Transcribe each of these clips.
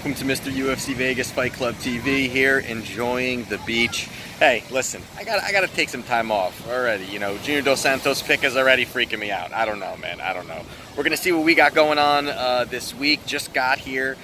Welcome to Mr. UFC Vegas Fight Club TV here, enjoying the beach. Hey, listen, I gotta take some time off already. You know, Junior Dos Santos pick is already freaking me out. I don't know, man. I don't know. We're gonna see what we got going on this week. Just got here.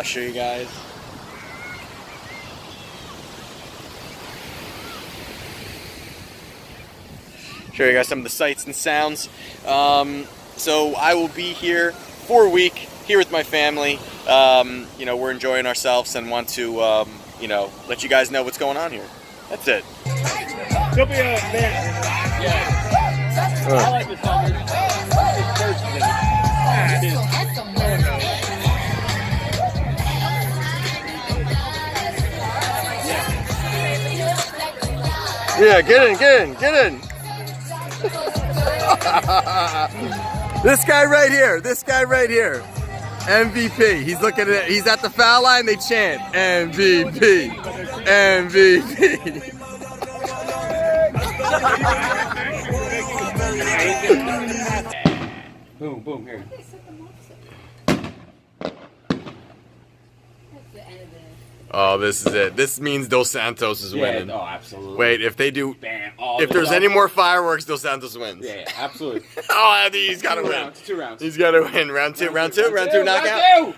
Show you guys. Show you guys some of the sights and sounds. So I will be here for a week here with my family. You know, we're enjoying ourselves and want to, you know, let you guys know what's going on here. That's it. There'll be a man. Yeah. I like this song. Yeah, get in. This guy right here, MVP. He's looking at it. He's at the foul line. They chant MVP. Boom, boom, here. Oh, this is it. This means Dos Santos is winning. Oh, absolutely. Wait, if they do, Bam. if there's any more fireworks, Dos Santos wins. Yeah, absolutely. Oh, he's got to win. Two rounds. He's got to win. Round two, knockout.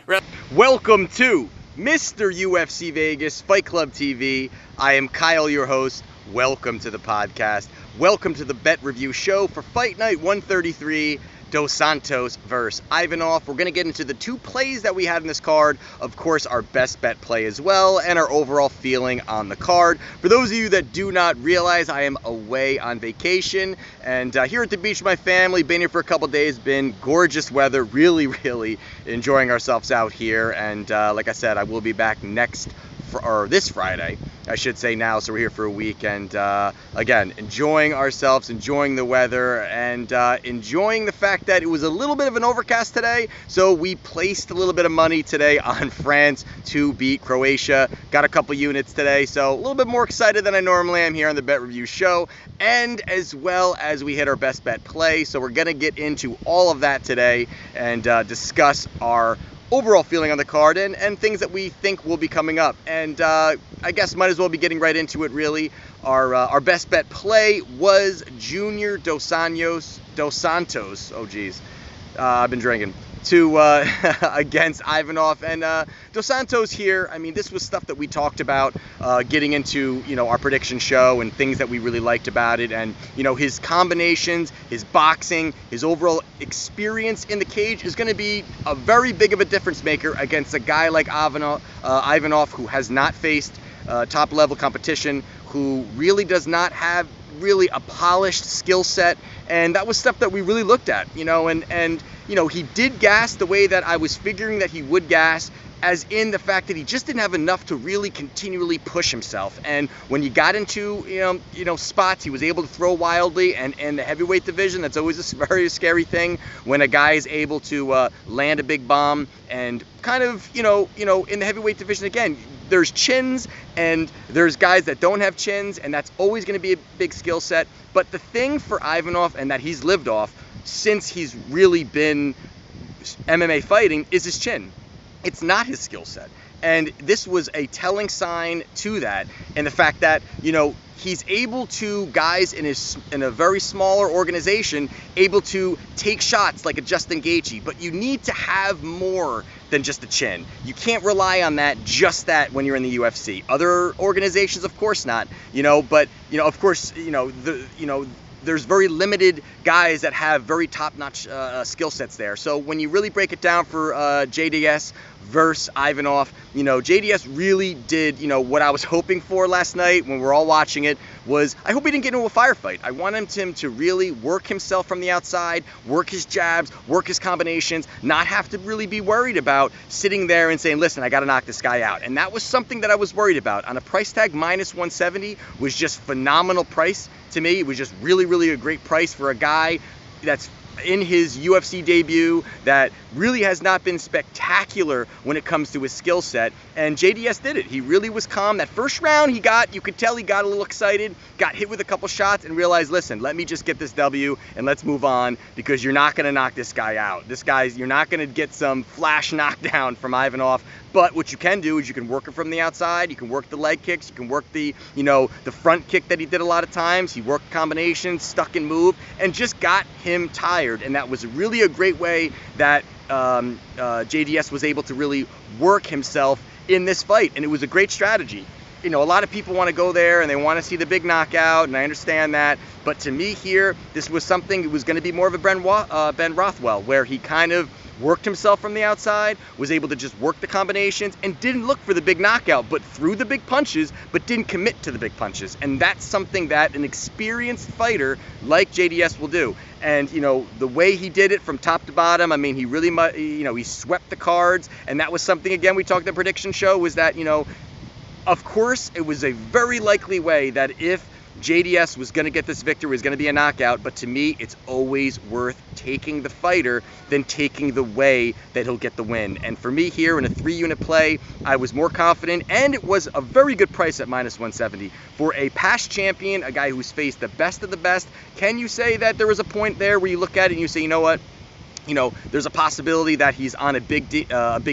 Welcome to Mr. UFC Vegas Fight Club TV. I am Kyle, your host. Welcome to the podcast. Welcome to the bet review show for Fight Night 133. Dos Santos versus Ivanov. We're going to get into the two plays that we had in this card. Of course, our best bet play as well, and our overall feeling on the card. For those of you that do not realize, I am away on vacation, and here at the beach with my family. Been here for a couple days. Been gorgeous weather. Really enjoying ourselves out here. And like I said, I will be back this Friday, I should say now, so we're here for a week, and again, enjoying ourselves, enjoying the weather, and enjoying the fact that it was a little bit of an overcast today, so we placed a little bit of money today on France to beat Croatia. Got a couple units today, so a little bit more excited than I normally am here on the Bet Review Show, and as well as we hit our best bet play, so we're going to get into all of that today and discuss our overall feeling on the card and things that we think will be coming up. And I guess might as well be getting right into it, really. Our best bet play was Junior Dos Santos. Oh, geez. I've been drinking. Against Ivanov. And Dos Santos here, I mean, this was stuff that we talked about getting into, you know, our prediction show and things that we really liked about it. And, you know, his combinations, his boxing, his overall experience in the cage is going to be a very big of a difference maker against a guy like Ivanov, who has not faced top level competition, who really does not have really a polished skill set. And that was stuff that we really looked at, you know, and you know, he did gas the way that I was figuring that he would gas, as in the fact that he just didn't have enough to really continually push himself. And when you got into, you know, spots, he was able to throw wildly, and in the heavyweight division, that's always a very scary thing when a guy is able to land a big bomb. And kind of, you know, in the heavyweight division, again, there's chins and there's guys that don't have chins, and that's always going to be a big skill set. But the thing for Ivanov, and that he's lived off since he's really been MMA fighting, is his chin. It's not his skill set. And this was a telling sign to that, and the fact that, you know, he's able to, guys in a very smaller organization, able to take shots like a Justin Gaethje, but you need to have more than just a chin. You can't rely on just that when you're in the UFC. Other organizations, of course not, you know, but, you know, of course, you know, there's very limited guys that have very top-notch skill sets there. So when you really break it down for JDS versus Ivanov, you know, JDS really did, you know, what I was hoping for last night when we were all watching it was, I hope he didn't get into a firefight. I wanted him to really work himself from the outside, work his jabs, work his combinations, not have to really be worried about sitting there and saying, listen, I got to knock this guy out. And that was something that I was worried about. On a price tag, minus 170 was just phenomenal price to me. It was just really a great price for a guy that's in his UFC debut that really has not been spectacular when it comes to his skill set, and JDS did it. He really was calm. That first round, you could tell he got a little excited, got hit with a couple shots, and realized, listen, let me just get this W and let's move on, because you're not going to knock this guy out. You're not going to get some flash knockdown from Ivanov But what you can do is you can work it from the outside, you can work the leg kicks, you can work the, the front kick that he did a lot of times. He worked combinations, stuck and moved, and just got him tired. And that was really a great way that JDS was able to really work himself in this fight. And it was a great strategy. A lot of people want to go there and they want to see the big knockout, and I understand that. But to me here, this was something, it was going to be more of a Ben Rothwell, where he kind of worked himself from the outside, was able to just work the combinations, and didn't look for the big knockout, but threw the big punches, but didn't commit to the big punches. And that's something that an experienced fighter like JDS will do. And, the way he did it from top to bottom, I mean, he really, he swept the cards. And that was something, again, we talked in the prediction show, was that, of course, it was a very likely way that if JDS was going to get this victory, it was going to be a knockout. But to me, it's always worth taking the fighter than taking the way that he'll get the win. And for me here in a 3-unit play, I was more confident, and it was a very good price at -170 for a past champion, a guy who's faced the best of the best. Can you say that there was a point there where you look at it and you say, you know what? There's a possibility that he's on a big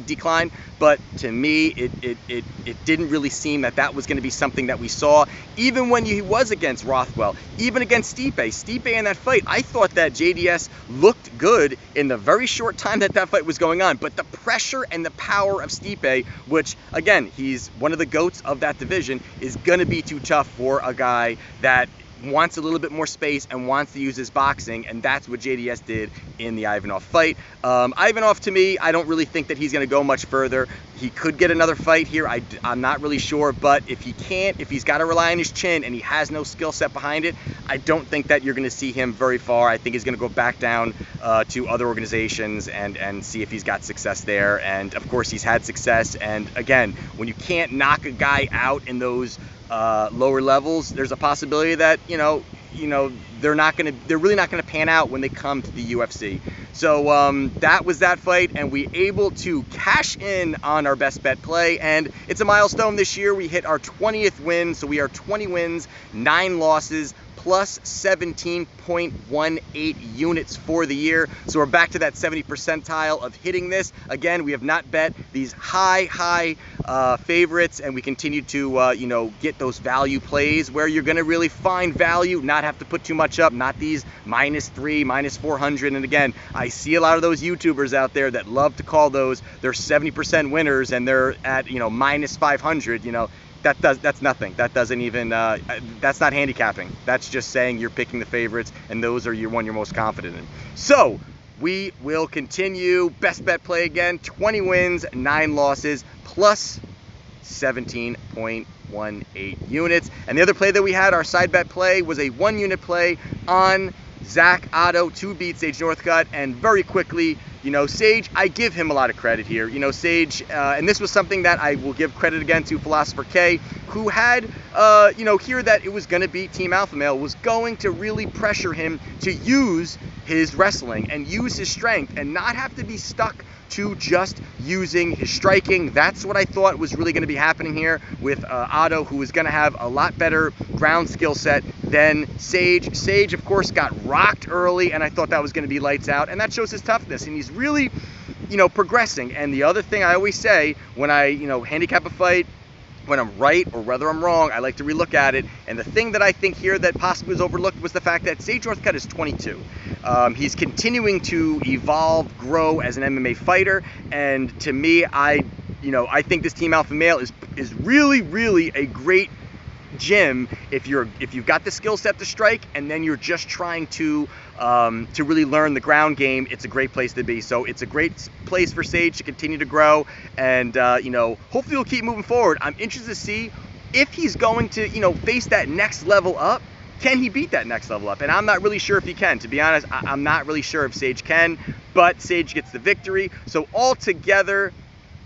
decline, but to me, it didn't really seem that was going to be something that we saw, even when he was against Rothwell, even against Stipe. Stipe in that fight, I thought that JDS looked good in the very short time that fight was going on, but the pressure and the power of Stipe, which, again, he's one of the GOATs of that division, is going to be too tough for a guy that wants a little bit more space and wants to use his boxing, and that's what JDS did in the Ivanov fight. Ivanov, to me, I don't really think that he's going to go much further. He could get another fight here. I'm not really sure, but if he can't, if he's got to rely on his chin and he has no skill set behind it, I don't think that you're going to see him very far. I think he's going to go back down to other organizations and see if he's got success there. And of course, he's had success. And again, when you can't knock a guy out in those lower levels, there's a possibility that they're really not gonna pan out when they come to the UFC. So that was that fight, and we able to cash in on our best bet play, and it's a milestone this year. We hit our 20th win, so we are 20 wins, 9 losses, plus 17.18 units for the year. So we're back to that 70 percentile of hitting this. Again, we have not bet these high favorites, and we continue to get those value plays where you're going to really find value, not have to put too much up, not these -3, -400. And again, I see a lot of those YouTubers out there that love to call those their 70% winners, and they're at -500. That's nothing. That doesn't even, that's not handicapping. That's just saying you're picking the favorites, and those are your one you're most confident in. So we will continue. Best bet play again, 20 wins, 9 losses, plus 17.18 units. And the other play that we had, our side bet play, was a 1-unit play on Zach Otto to beat Sage Northcutt. And very quickly, Sage, I give him a lot of credit here. Sage, and this was something that I will give credit again to Philosopher K, who had, here that it was going to be Team Alpha Male, was going to really pressure him to use his wrestling and use his strength and not have to be stuck to just using his striking. That's what I thought was really going to be happening here with Otto, who was going to have a lot better ground skill set than Sage. Sage, of course, got rocked early, and I thought that was going to be lights out, and that shows his toughness, and he's really, progressing. And the other thing I always say when I, handicap a fight, when I'm right or whether I'm wrong, I like to relook at it. And the thing that I think here that possibly was overlooked was the fact that Sage Northcutt is 22. He's continuing to evolve, grow as an MMA fighter. And to me, I think this Team Alpha Male is really, really a great gym if you've got the skill set to strike, and then you're just trying to really learn the ground game. It's a great place to be. So it's a great place for Sage to continue to grow, and hopefully he'll keep moving forward. I'm interested to see if he's going to face that next level up. Can he beat that next level up? And I'm not really sure if he can. To be honest, I'm not really sure if Sage can, but Sage gets the victory. So altogether,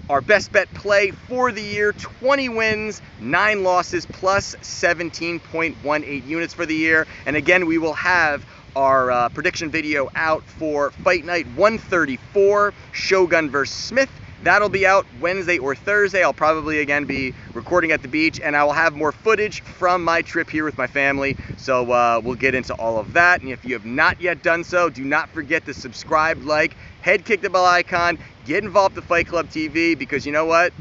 our best bet play for the year, 20 wins, 9 losses, plus 17.18 units for the year. And again, we will have our prediction video out for Fight Night 134, Shogun vs. Smith, That'll be out Wednesday or Thursday. I'll probably again be recording at the beach, and I will have more footage from my trip here with my family. So we'll get into all of that. And if you have not yet done so, do not forget to subscribe, like, head kick the bell icon, get involved with Fight Club TV, because you know what?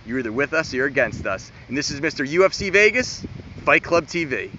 You're either with us or you're against us. And this is Mr. UFC Vegas, Fight Club TV.